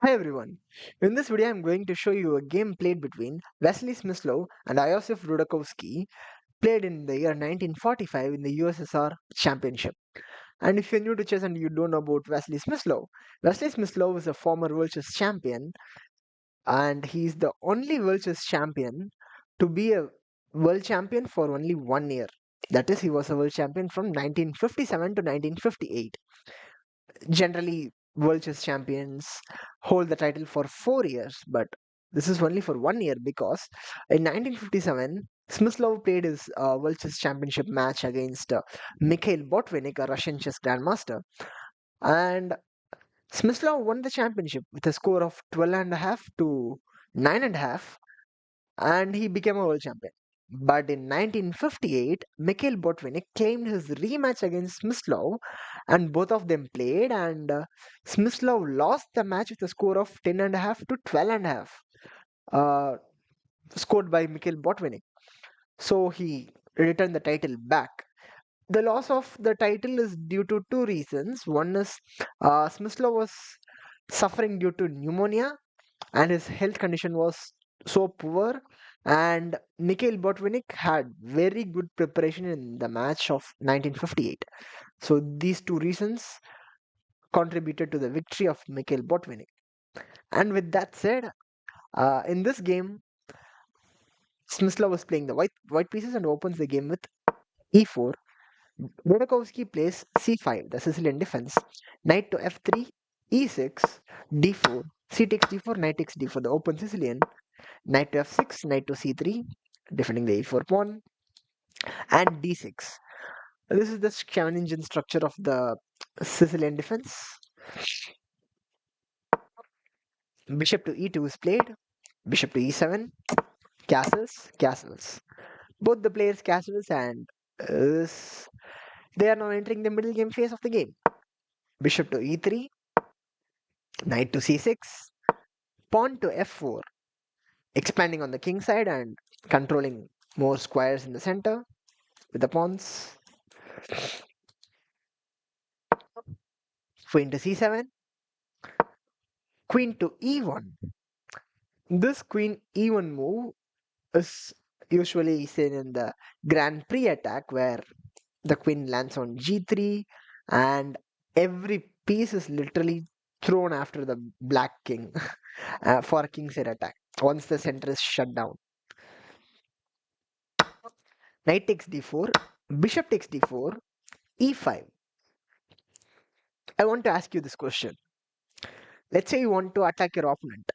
Hi everyone. In this video, I'm going to show you a game played between Vasily Smyslov and Iosif Rudakovsky, played in the year 1945 in the USSR Championship. And if you're new to chess and you don't know about Vasily Smyslov is a former world chess champion, and he's the only world chess champion to be a world champion for only 1 year. That is, he was a world champion from 1957 to 1958. Generally, world chess champions hold the title for 4 years, but this is only for 1 year because in 1957, Smyslov played his world chess championship match against Mikhail Botvinnik, a Russian chess grandmaster, and Smyslov won the championship with a score of 12.5 to 9.5, and he became a world champion. But in 1958, Mikhail Botvinnik claimed his rematch against Smyslov, and both of them played, and Smyslov lost the match with a score of 10.5 to 12.5, uh, scored by Mikhail Botvinnik. So he returned the title back. The loss of the title is due to two reasons. One is Smyslov was suffering due to pneumonia, and his health condition was so poor, and Mikhail Botvinnik had very good preparation in the match of 1958. So these two reasons contributed to the victory of Mikhail Botvinnik. And with that said, in this game, Smyslov was playing the white pieces and opens the game with e4. Rudakovsky plays c5, the Sicilian defense. Knight to f3, e6, d4, c takes d4, knight takes d4, the open Sicilian. Knight to f6, knight to c3, defending the e4 pawn, and d6. This is the Scavenging structure of the Sicilian defense. Bishop to e2 is played. Bishop to e7. Castles, castles. Both the players castles, and they are now entering the middle game phase of the game. Bishop to e3. Knight to c6. Pawn to f4. Expanding on the king side and controlling more squares in the center with the pawns. Queen to c7. Queen to e1. This queen e1 move is usually seen in the Grand Prix attack where the queen lands on g3 and every piece is literally thrown after the black king for a kingside attack once the center is shut down. Knight takes d4, bishop takes d4, e5. I want to ask you this question. Let's say you want to attack your opponent.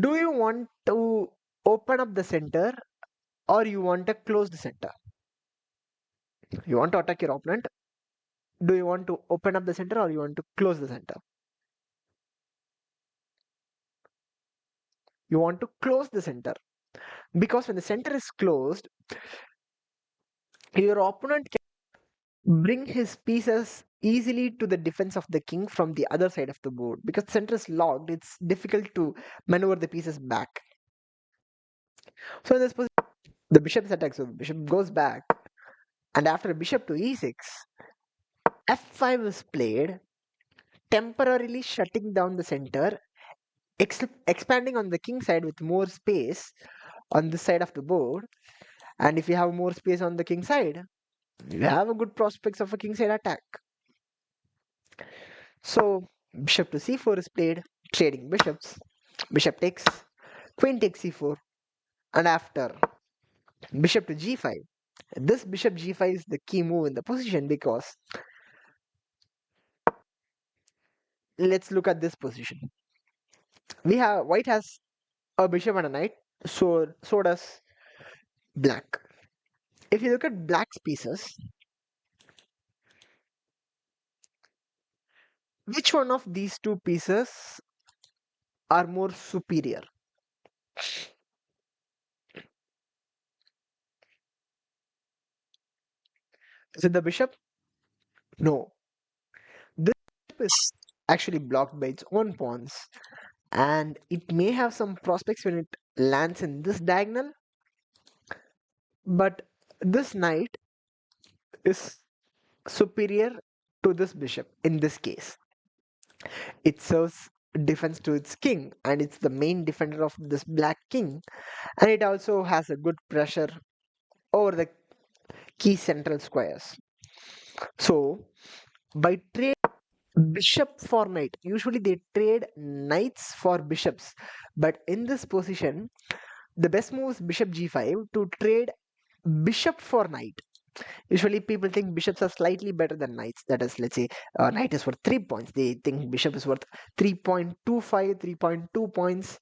Do you want to open up the center or you want to close the center? You want to attack your opponent. Do you want to open up the center or you want to close the center? You want to close the center because when the center is closed, your opponent can bring his pieces easily to the defense of the king from the other side of the board. Because the center is locked, it's difficult to maneuver the pieces back. So in this position, the bishop is attacked, so the bishop goes back, and after bishop to e6, f5 is played, temporarily shutting down the center, expanding on the king side with more space on this side of the board. And if you have more space on the king side, you have a good prospects of a king side attack. So bishop to c4 is played, trading bishops. Bishop takes, queen takes c4, and after bishop to g5. This bishop g5 is the key move in the position because let's look at this position. We have white has a bishop and a knight, so does black. If you look at black's pieces, which one of these two pieces are more superior? Is it the bishop? No. This bishop is actually blocked by its own pawns, and it may have some prospects when it lands in this diagonal, but this knight is superior to this bishop in this case. It serves defense to its king, and it's the main defender of this black king, and it also has a good pressure over the key central squares. So by trade bishop for knight, usually they trade knights for bishops, but in this position the best move is bishop g5 to trade bishop for knight. Usually people think bishops are slightly better than knights. That is, let's say knight is worth 3 points. They think bishop is worth 3.25, 3.2 points.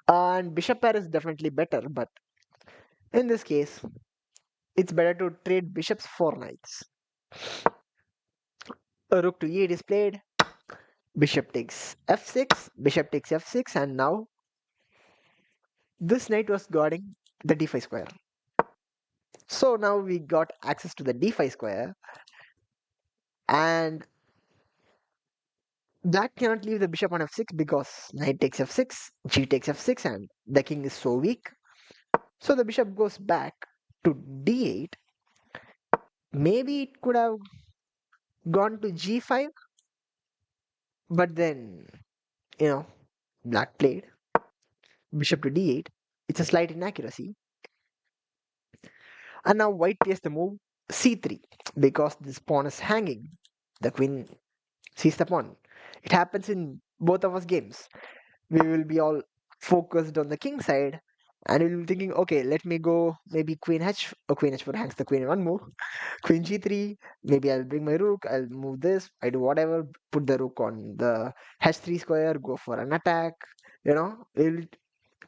And bishop pair is definitely better. But in this case, it's better to trade bishops for knights. A rook to e8 is played. Bishop takes f6. Bishop takes f6. And now this knight was guarding the d5 square. So now we got access to the d5 square. And black cannot leave the bishop on f6 because knight takes f6, g takes f6, and the king is so weak. So the bishop goes back to d8. Maybe it could have gone to g5, but then, you know, black played bishop to d8. It's a slight inaccuracy. And now white plays the move c3 because this pawn is hanging. The queen sees the pawn. It happens in both of us games. We will be all focused on the king side, and we'll be thinking, okay, let me go maybe queen h or queen h4 hangs the queen in one move, queen g3, maybe I'll bring my rook, I'll move this, I do whatever, put the rook on the h3 square, go for an attack. We'll,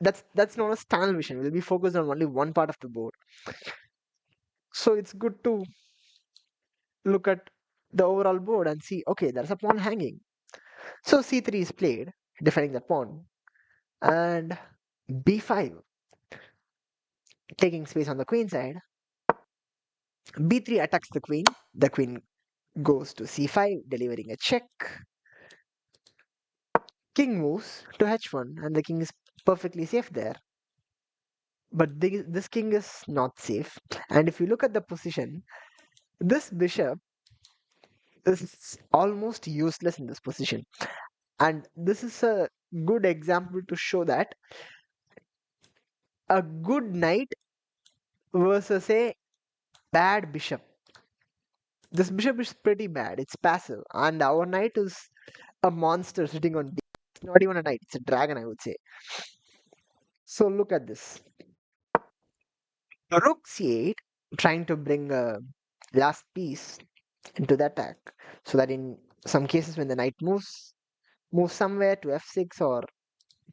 that's known as tunnel vision. We'll be focused on only one part of the board. So it's good to look at the overall board and see, okay, there's a pawn hanging. So c3 is played, defending the pawn, and b5, taking space on the queen side. b3 attacks the queen. The queen goes to c5, delivering a check. King moves to h1, and the king is perfectly safe there. But this king is not safe. And if you look at the position, this bishop is almost useless in this position. And this is a good example to show that a good knight versus a bad bishop. This bishop is pretty bad. It's passive. And our knight is a monster sitting on D. It's not even a knight. It's a dragon, I would say. So look at this. Rook c8, trying to bring a last piece into the attack. So that in some cases when the knight moves somewhere to f6 or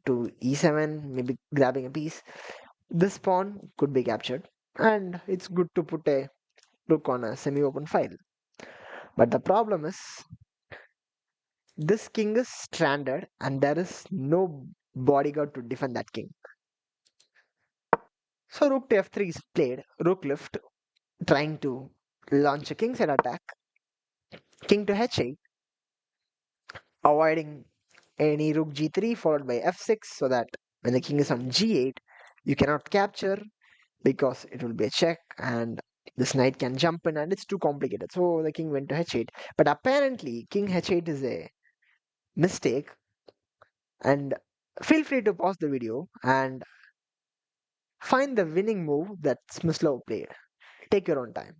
to e7, maybe grabbing a piece, this pawn could be captured. And it's good to put a rook on a semi-open file. But the problem is this king is stranded and there is no bodyguard to defend that king. So rook to f3 is played, rook lift, trying to launch a kingside attack, king to h8, avoiding any rook g3 followed by f6 so that when the king is on g8, you cannot capture because it will be a check and this knight can jump in and it's too complicated. So the king went to h8. But apparently, king h8 is a mistake. And feel free to pause the video and find the winning move that Smyslov played. Take your own time.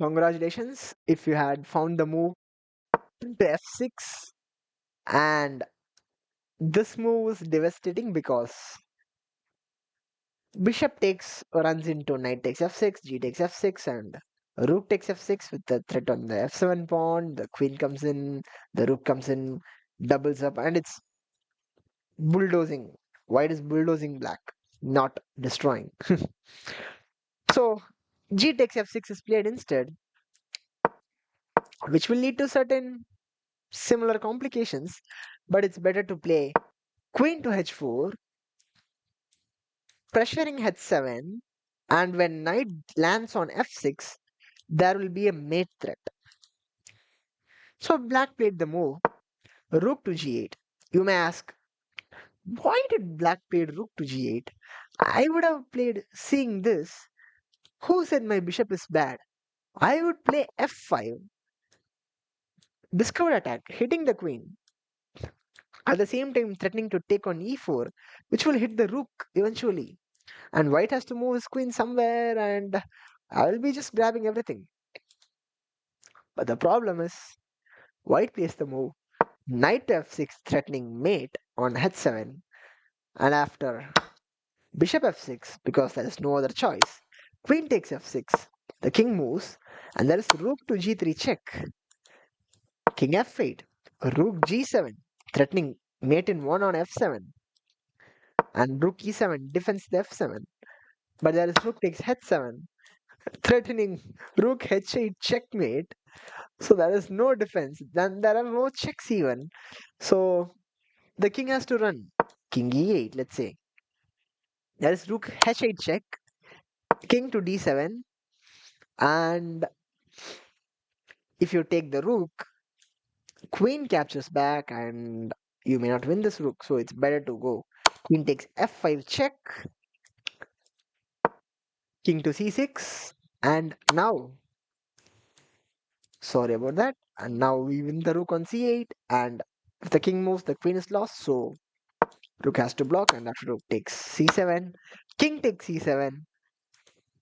Congratulations if you had found the move to f6, and this move was devastating because bishop runs into knight takes f6, g takes f6, and rook takes f6 with the threat on the f7 pawn. The queen comes in, the rook comes in, doubles up, and it's bulldozing. White is bulldozing black, not destroying. So g takes f6 is played instead, which will lead to certain similar complications, but it's better to play queen to h4, pressuring h7, and when knight lands on f6, there will be a mate threat. So black played the move Rook to g8. You may ask, why did black play rook to g8? I would have played seeing this. Who said my bishop is bad? I would play f5, discovered attack, hitting the queen, at the same time threatening to take on e4, which will hit the rook eventually. And white has to move his queen somewhere, and I will be just grabbing everything. But the problem is, white plays the move knight to f6, threatening mate on h7, and after bishop f6, because there is no other choice, queen takes f6, the king moves, and there is rook to g3 check, king f8, rook g7, threatening mate in 1 on f7, and rook e7 defends the f7. But there is rook takes h7, threatening rook h8 checkmate. So there is no defense. Then there are no checks even. So the king has to run. King e8, let's say. There is rook h8 check, king to d7, and if you take the rook, queen captures back, and you may not win this rook. So it's better to go. Queen takes f5 check, king to c6, and now, sorry about that. And now we win the rook on c8, and if the king moves, the queen is lost. So rook has to block, and after rook takes c7, king takes c7.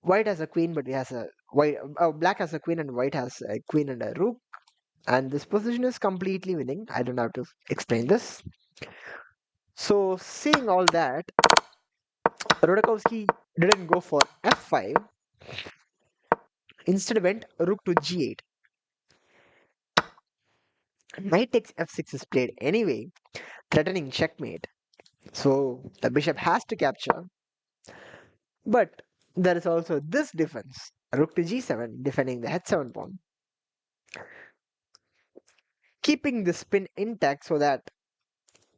White has a queen, but he has a white. Black has a queen, and white has a queen and a rook. And this position is completely winning. I don't have to explain this. So seeing all that, Rudakovsky didn't go for f5. Instead went rook to g8. Knight takes f6 is played anyway, threatening checkmate. So the bishop has to capture. But there is also this defense. Rook to g7, defending the h7 pawn. Keeping the spin intact so that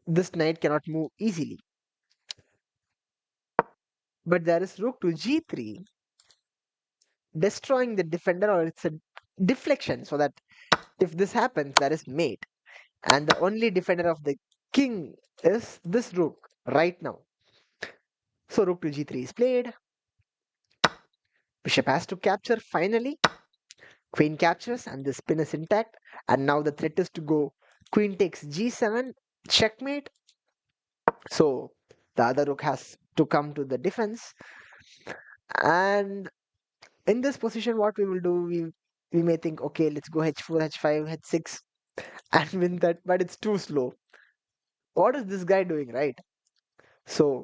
this knight cannot move easily. But there is rook to g3, destroying the defender, or it's a deflection so that if this happens, there is mate. And the only defender of the king is this rook right now. So rook to g3 is played. Bishop has to capture finally. Queen captures and the spin is intact. And now the threat is to go queen takes g7, checkmate. So the other rook has to come to the defense. And in this position, what we will do, we may think, okay, let's go h4, h5, h6 and win that, but it's too slow. What is this guy doing, right? So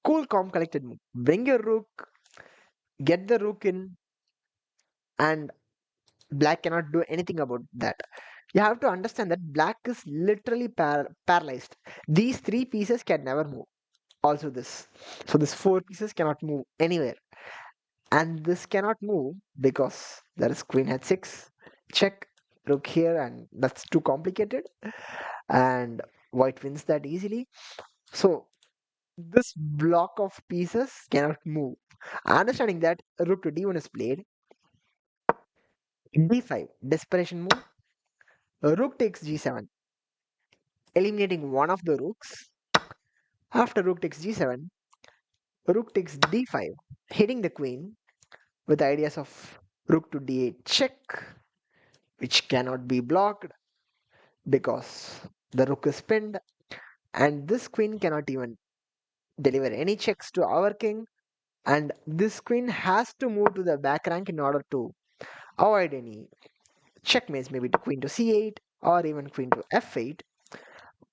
cool, calm, collected move. Bring your rook, get the rook in, and black cannot do anything about that. You have to understand that black is literally paralyzed. These three pieces can never move. Also this. So these four pieces cannot move anywhere. And this cannot move because there is queen h6. Check, rook here, and that's too complicated. And white wins that easily. So this block of pieces cannot move. Understanding that, rook to d1 is played. d5, desperation move. Rook takes g7, eliminating one of the rooks. After rook takes g7, rook takes d5, hitting the queen with ideas of rook to d8 check, which cannot be blocked because the rook is pinned, and this queen cannot even deliver any checks to our king, and this queen has to move to the back rank in order to avoid any checkmates, maybe to queen to c8 or even queen to f8.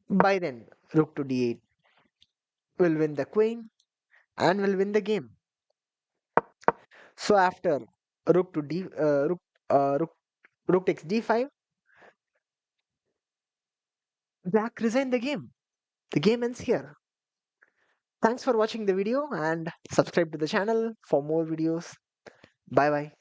By then, rook to d8 will win the queen and will win the game. So after rook to d rook takes d5, black resign the game. The game ends here. Thanks for watching the video and subscribe to the channel for more videos. Bye bye.